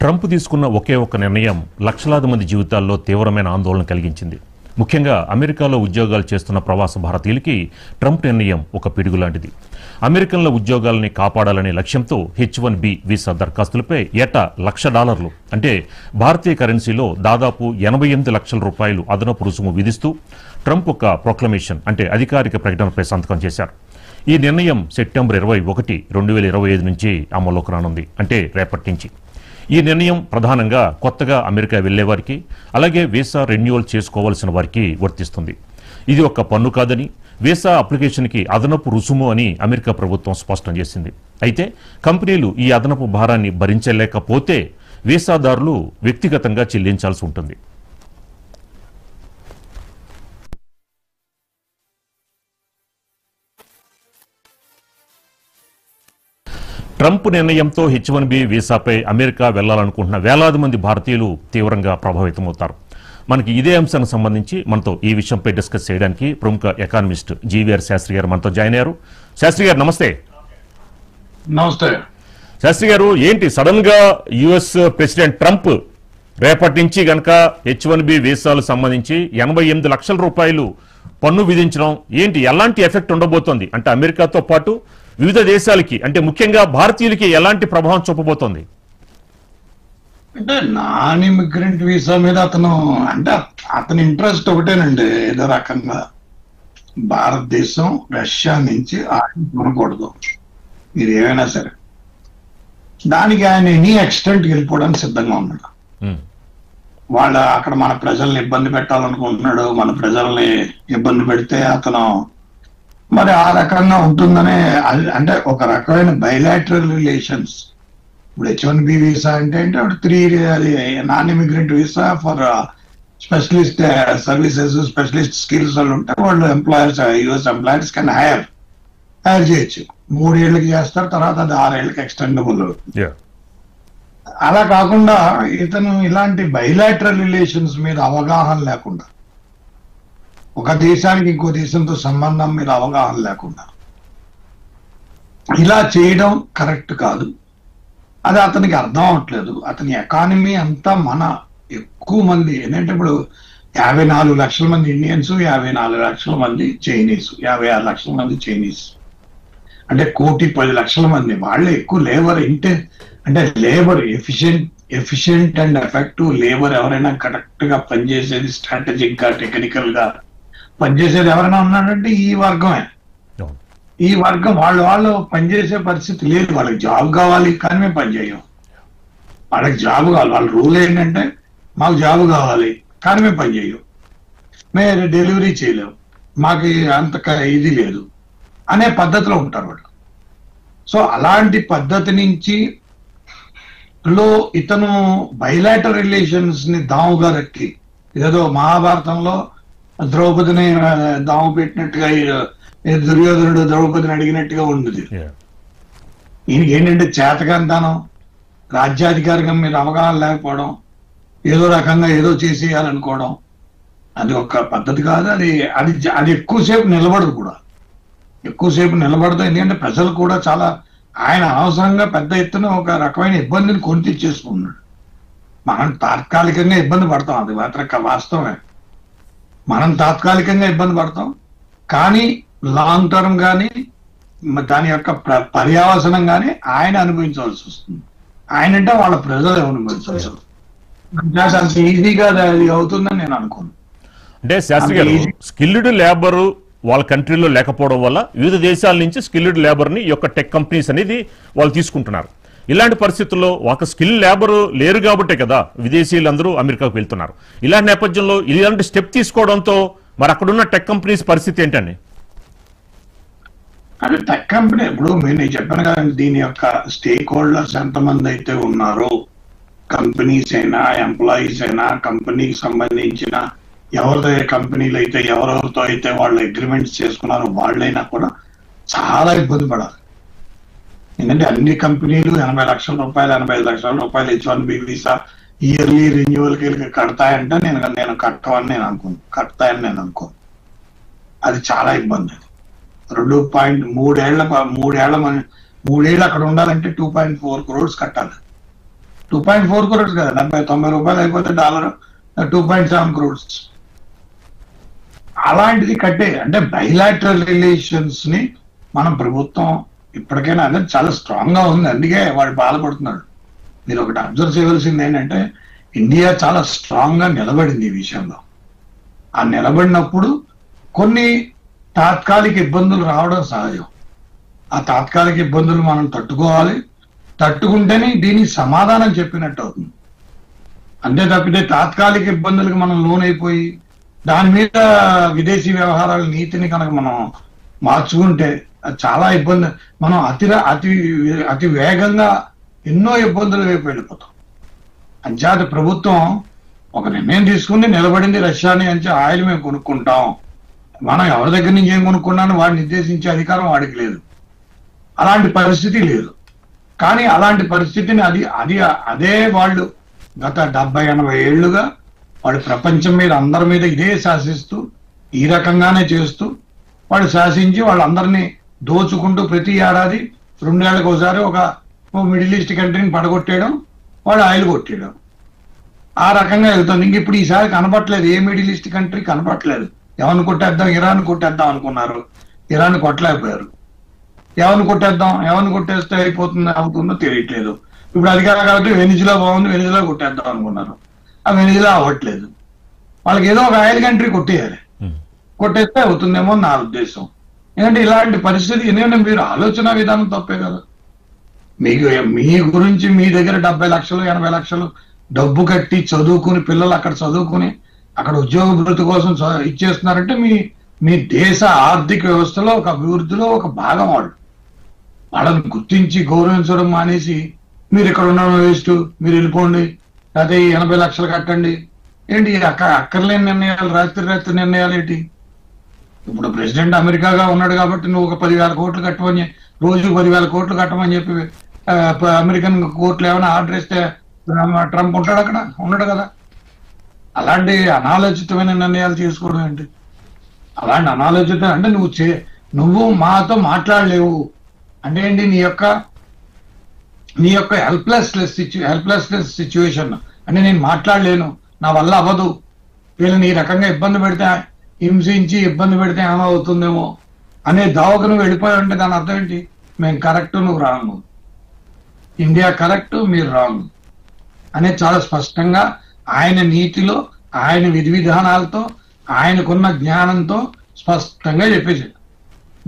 Trump తీసుకున్న ఒకే ఒక్క నిర్ణయం లక్షలాది మంది జీవితాల్లో తీవ్రమైన ఆందోళన కలిగించింది. ముఖ్యంగా అమెరికాలో ఉద్యోగాలు చేస్తున్న ప్రవాస భారతీయులకి ట్రంప్ నిర్ణయం ఒక పిడుగు లాంటిది. అమెరికన్ల ఉద్యోగాలని కాపాడాలనే లక్ష్యంతో H-1B వీసా దరఖాస్తులపై ఏటా $1,00,000 అంటే భారతీయ కరెన్సీలో దాదాపు 88 లక్షల రూపాయలు అదనపు రుసుము విధిస్తూ ట్రంప్ ఒక ప్రొక్లమేషన్ అంటే అధికారిక ప్రకటనపై సంతకం చేశారు. ఈ నిర్ణయం సెప్టెంబర్ 21, 2025 నుంచి అమల్లోకి రానుంది, అంటే రేపటి నుంచి. ఈ నిర్ణయం ప్రధానంగా కొత్తగా అమెరికా వెళ్లేవారికి, అలాగే వీసా రెన్యువల్ చేసుకోవాల్సిన వారికి వర్తిస్తుంది. ఇది ఒక పన్ను కాదని, వీసా అప్లికేషన్కి అదనపు రుసుము అని అమెరికా ప్రభుత్వం స్పష్టం చేసింది. అయితే కంపెనీలు ఈ అదనపు భారాన్ని భరించలేకపోతే వీసాదారులు వ్యక్తిగతంగా చెల్లించాల్సి ఉంటుంది. ట్రంప్ నిర్ణయంతో H-1B వీసాపై అమెరికా వెళ్లాలనుకుంటున్న వేలాది మంది భారతీయులు తీవ్రంగా ప్రభావితమవుతారు. మనకి ఇదే అంశానికి సంబంధించి మనతో ఈ విషయంపై డిస్కస్ చేయడానికి ప్రముఖ ఎకానమిస్ట్ జీవీఆర్ శాస్త్రి గారు మనతో జాయిన్ అయ్యారు. శాస్త్రి గారు నమస్తే. నమస్తే శాస్త్రి గారు, ఏంటి సడన్ గా యుఎస్ ప్రెసిడెంట్ ట్రంప్ రేపటి నుంచి గనక H-1B వీసాలకు సంబంధించి 88 లక్షల రూపాయలు పన్ను విధించడం, ఏంటి ఎలాంటి ఎఫెక్ట్ ఉండబోతోంది? అంటే అమెరికాతో పాటు వివిధ దేశాలకి, అంటే ముఖ్యంగా భారతీయులకి ఎలాంటి ప్రభావం చూపబోతోంది? అంటే నాన్ ఇమిగ్రెంట్ వీసా మీద అతని ఇంట్రెస్ట్ ఒకటేనండి. ఏదో రకంగా భారతదేశం రష్యా నుంచి ఆయిల్ కొనకూడదు, మీరు ఏమైనా సరే. దానికి ఆయన ఎనీ ఎక్స్టెంట్కి వెళ్ళిపోవడానికి సిద్ధంగా ఉన్నాడు. అక్కడ మన ప్రజల్ని ఇబ్బంది పెట్టాలనుకుంటున్నాడు. మన ప్రజల్ని ఇబ్బంది పెడితే అతను మరి ఆ రకంగా ఉంటుందనే, అంటే ఒక రకమైన బైలాటరల్ రిలేషన్స్. ఇప్పుడు H-1B వీసా అంటే అప్పుడు 3 non immigrant visa for specialist services, specialist skills వాళ్ళు ఉంటే వాళ్ళు employers, US employers can hire చేయొచ్చు. 3 ఏళ్ళకి చేస్తారు, తర్వాత అది 6 ఏళ్ళకి ఎక్స్టెండబుల్ అవుతుంది. అలా కాకుండా ఇతను ఇలాంటి బైలాటరల్ రిలేషన్స్ మీద అవగాహన లేకుండా, ఒక దేశానికి ఇంకో దేశంతో సంబంధం మీద అవగాహన లేకుండా ఇలా చేయడం కరెక్ట్ కాదు. అది అతనికి అర్థం అవట్లేదు. అతని ఎకానమీ అంతా ఎక్కువ మంది ఏంటంటే ఇప్పుడు 54 లక్షల మంది ఇండియన్స్, 54 లక్షల మంది చైనీస్, 56 లక్షల మంది చైనీస్, అంటే 1,10,00,000 మంది. వాళ్ళే ఎక్కువ లేబర్ అంటే labour efficient and effective labour ఎవరైనా కరెక్ట్ గా పనిచేసేది, స్ట్రాటజిక్ గా, టెక్నికల్ గా పనిచేసేది ఎవరైనా ఉన్నాడంటే ఈ వర్గమే. ఈ వర్గం వాళ్ళు పనిచేసే పరిస్థితి లేదు. వాళ్ళకి జాబ్ కావాలి కానీ మేము పనిచేయం. వాళ్ళకి జాబ్ కావాలి. వాళ్ళ రూల్ ఏంటంటే మాకు జాబ్ కావాలి కానీ మేము పనిచేయం, మేము డెలివరీ చేయలేము, మాకు అంత ఇది లేదు అనే పద్ధతిలో ఉంటారు వాళ్ళు. సో అలాంటి పద్ధతి నుంచి ఇతను బైలాటరల్ రిలేషన్స్ ని దాముగా రెక్కి, ఏదో మహాభారతంలో ద్రౌపదిని దాము పెట్టినట్టుగా, దుర్యోధనుడు ద్రౌపదిని అడిగినట్టుగా ఉండదు. ఈయనకి ఏంటంటే చేతకంతనం, రాజ్యాధికారికం మీద అవగాహన లేకపోవడం, ఏదో రకంగా ఏదో చేసేయాలనుకోవడం, అది ఒక పద్ధతి కాదు. అది ఎక్కువసేపు నిలబడదు కూడా, ఎక్కువసేపు నిలబడదు. ఎందుకంటే ప్రజలు కూడా చాలా, ఆయన అనవసరంగా పెద్ద ఎత్తున ఒక రకమైన ఇబ్బందిని కొని తెచ్చేసుకున్నాడు. మనం తాత్కాలికంగా ఇబ్బంది పడతాం, అది మాత్రం వాస్తవమే. మనం తాత్కాలికంగా ఇబ్బంది పడతాం, కానీ లాంగ్ టర్మ్ కానీ దాని యొక్క పర్యావసనం కానీ ఆయన అనుభవించవలసి వస్తుంది. ఆయన అంటే వాళ్ళ ప్రజలు అనుభవించవలసి వస్తుంది. అంత ఈజీగా అది అవుతుందని నేను అనుకోను. అంటే శాస్త్రి గారు, స్కిల్డ్ లేబర్ వాళ్ళ కంట్రీలో లేకపోవడం వల్ల వివిధ దేశాల నుంచి స్కిల్డ్ లేబర్ని ఈ యొక్క టెక్ కంపెనీస్ అనేది వాళ్ళు తీసుకుంటున్నారు. ఇలాంటి పరిస్థితుల్లో ఒక స్కిల్ లేబర్ లేరు కాబట్టే కదా విదేశీయులందరూ అమెరికాకు వెళ్తున్నారు. ఇలాంటి నేపథ్యంలో ఇలాంటి స్టెప్ తీసుకోవడంతో మరి అక్కడున్న టెక్ కంపెనీస్ పరిస్థితి ఏంటండి? అంటే టెక్ కంపెనీ ఇప్పుడు నేను చెప్పాను కదా, దీని యొక్క స్టేక్ హోల్డర్స్ ఎంతమంది అయితే ఉన్నారో, కంపెనీస్ అయినా, ఎంప్లాయీస్ అయినా, కంపెనీకి సంబంధించిన ఎవరితో కంపెనీలు అయితే ఎవరెవరితో అయితే వాళ్ళు అగ్రిమెంట్స్ చేసుకున్నారో వాళ్ళైనా కూడా చాలా ఇబ్బంది పడాలి. ఎందుకంటే అన్ని కంపెనీలు 80 లక్షల రూపాయలు, 85 లక్షల రూపాయలు H-1B వీసా ఇయర్లీ రెన్యువల్కి కడతాయంటే నేను కడతాయని నేను అనుకోను. అది చాలా ఇబ్బంది. 2.3 ఏళ్ళ అక్కడ ఉండాలంటే 2.4 crores కట్టాలి. 2.4 crores కదా, 90 రూపాయలు అయిపోతే డాలర్ 2.7 crores. అలాంటిది కట్టే అంటే బైలాటరల్ రిలేషన్స్ ని మనం ప్రభుత్వం ఇప్పటికైనా అదే చాలా స్ట్రాంగ్ గా ఉంది, అందుకే వాడు బాధపడుతున్నాడు. మీరు ఒకటి అబ్జర్వ్ చేయవలసింది ఏంటంటే ఇండియా చాలా స్ట్రాంగ్ గా నిలబడింది ఈ విషయంలో. ఆ నిలబడినప్పుడు కొన్ని తాత్కాలిక ఇబ్బందులు రావడం సహజం. ఆ తాత్కాలిక ఇబ్బందులు మనం తట్టుకోవాలి, తట్టుకుంటేనే దీనికి సమాధానం చెప్పినట్టు అవుతుంది. అంతే తప్పితే తాత్కాలిక ఇబ్బందులకు మనం లోనైపోయి దాని మీద విదేశీ వ్యవహారాల నీతిని కనుక మనం మార్చుకుంటే అది చాలా ఇబ్బంది. మనం అతి వేగంగా ఎన్నో ఇబ్బందుల వైపు వెళ్ళిపోతాం. అంచేత ప్రభుత్వం ఒక నిర్ణయం తీసుకుని నిలబడింది. రష్యాని అంటే ఆయిల్ మేము కొనుక్కుంటాం, మనం ఎవరి దగ్గర నుంచి ఏం కొనుక్కున్నాను వాడిని నిర్దేశించే అధికారం వాడికి లేదు, అలాంటి పరిస్థితి లేదు. కానీ అలాంటి పరిస్థితిని అదే వాళ్ళు గత 70-80 ఏళ్లుగా వాడు ప్రపంచం మీద అందరి మీద ఇదే శాసిస్తూ ఈ రకంగానే చేస్తూ వాడు శాసించి వాళ్ళందరినీ దోచుకుంటూ ప్రతి ఏడాది 2 ఏళ్లకు ఒకసారి ఒక మిడిల్ ఈస్ట్ కంట్రీని పడగొట్టేయడం, వాడు ఆయిల్ కొట్టేయడం, ఆ రకంగా వెళ్తుంది. ఇంక ఇప్పుడు ఈసారి కనపట్లేదు, ఏ మిడిల్ ఈస్ట్ కంట్రీ కనపట్లేదు. ఎవరిని కొట్టేద్దాం, ఇరాన్ కొట్టేద్దాం అనుకున్నారు, ఇరాన్ కొట్టలేకపోయారు. ఎవరిని కొట్టేస్తే అవుతుందో తెలియట్లేదు. ఇప్పుడు అధికారం కాబట్టి వెనిజులా బాగుంది, వెనిజులా కొట్టేద్దాం అనుకున్నారు, ఆ వెనిజులా అవ్వట్లేదు. వాళ్ళకి ఏదో ఒక ఆయిల్ కంట్రీ కొట్టేయాలి, కొట్టేస్తే అవుతుందేమో నా ఉద్దేశం. ఎందుకంటే ఇలాంటి పరిస్థితి ఎందుకంటే మీరు ఆలోచన విధానం తప్పే కదా. మీ గురించి మీ దగ్గర 70 లక్షలు 80 లక్షలు డబ్బు కట్టి చదువుకుని పిల్లలు అక్కడ చదువుకుని అక్కడ ఉద్యోగ భృతి కోసం ఇచ్చేస్తున్నారంటే మీ దేశ ఆర్థిక వ్యవస్థలో ఒక అభివృద్ధిలో ఒక భాగం వాళ్ళని గుర్తించి గౌరవించడం మానేసి మీరు ఇక్కడ ఉన్న వేస్ట్, మీరు వెళ్ళిపోండి, అదే 80 లక్షలు కట్టండి ఏంటి అక్కర్లేని నిర్ణయాలు, రాత్రి నిర్ణయాలు ఏంటి? ఇప్పుడు ప్రెసిడెంట్ అమెరికాగా ఉన్నాడు కాబట్టి నువ్వు ఒక 10,000 కోట్లు కట్టమని, రోజు 10,000 కోట్లు కట్టమని చెప్పి అమెరికన్ కోర్టులు ఏమైనా ఆర్డర్ ఇస్తే ట్రంప్ ఉంటాడు అక్కడ? ఉండడు కదా. అలాంటి అనాలోచితమైన నిర్ణయాలు తీసుకోవడం ఏంటి? అలాంటి అనాలోచిత అంటే నువ్వు మాతో మాట్లాడలేవు అంటే ఏంటి? నీ యొక్క హెల్ప్లెస్నెస్ సిచ్యువేషన్ అంటే నేను మాట్లాడలేను, నా వల్ల అవ్వదు, వీళ్ళని ఈ రకంగా ఇబ్బంది పెడితే హింసించి ఇబ్బంది పెడితే ఏమవుతుందేమో అనే దావకు నువ్వు వెళ్ళిపోయావు అంటే దాని అర్థం ఏంటి? మేము కరెక్ట్, నువ్వు రాంగ్, ఇండియా కరెక్ట్, మీరు రాంగ్ అనేది చాలా స్పష్టంగా ఆయన నీతిలో, ఆయన విధి విధానాలతో, ఆయనకున్న జ్ఞానంతో స్పష్టంగా చెప్పేసాడు.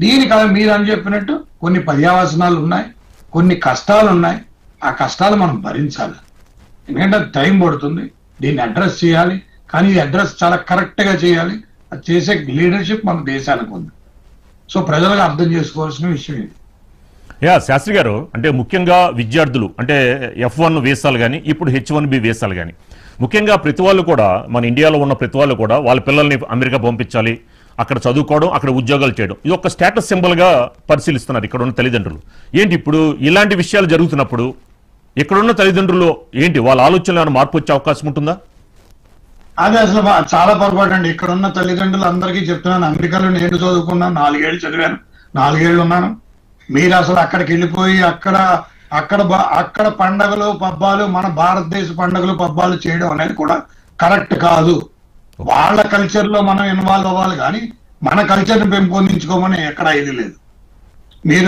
దీనికి మీరు అని చెప్పినట్టు కొన్ని పర్యావసనాలు ఉన్నాయి, కొన్ని కష్టాలు ఉన్నాయి. ఆ కష్టాలు మనం భరించాలి, ఎందుకంటే అది టైం పడుతుంది. దీన్ని అడ్రస్ చేయాలి, కానీ ఈ అడ్రస్ చాలా కరెక్ట్ గా చేయాలి. అది చేసే లీడర్షిప్ మన దేశానికి ఉంది. సో ప్రజలకు అర్థం చేసుకోవాల్సిన విషయం ఇది. శాస్త్రి గారు, అంటే ముఖ్యంగా విద్యార్థులు అంటే F1 వీసాలు కానీ ఇప్పుడు H1B వీసాలు కానీ ముఖ్యంగా ప్రతి వాళ్ళు కూడా, మన ఇండియాలో ఉన్న ప్రతి వాళ్ళు కూడా వాళ్ళ పిల్లల్ని అమెరికా పంపించాలి, అక్కడ చదువుకోవడం, అక్కడ ఉద్యోగాలు చేయడం, ఇది ఒక స్టేటస్ సింబల్గా పరిశీలిస్తున్నారు ఇక్కడ ఉన్న తల్లిదండ్రులు. ఏంటి ఇప్పుడు ఇలాంటి విషయాలు జరుగుతున్నప్పుడు ఇక్కడున్న తల్లిదండ్రులు ఏంటి వాళ్ళ ఆలోచనలో ఏమైనా మార్పు వచ్చే అవకాశం ఉంటుందా? అదే అసలు చాలా పొరపాటు అండి. ఇక్కడ ఉన్న తల్లిదండ్రులు అందరికీ చెప్తున్నాను, అమెరికాలో నేను చదువుకున్నాను, 4 ఏళ్ళు చదివాను, 4 ఏళ్ళు ఉన్నాను. మీరు అసలు అక్కడికి వెళ్ళిపోయి అక్కడ పండగలు పబ్బాలు, మన భారతదేశ పండుగలు పబ్బాలు చేయడం అనేది కూడా కరెక్ట్ కాదు. వాళ్ళ కల్చర్ లో మనం ఇన్వాల్వ్ అవ్వాలి, కానీ మన కల్చర్ ని పెంపొందించుకోమని ఎక్కడ ఇది లేదు. మీరు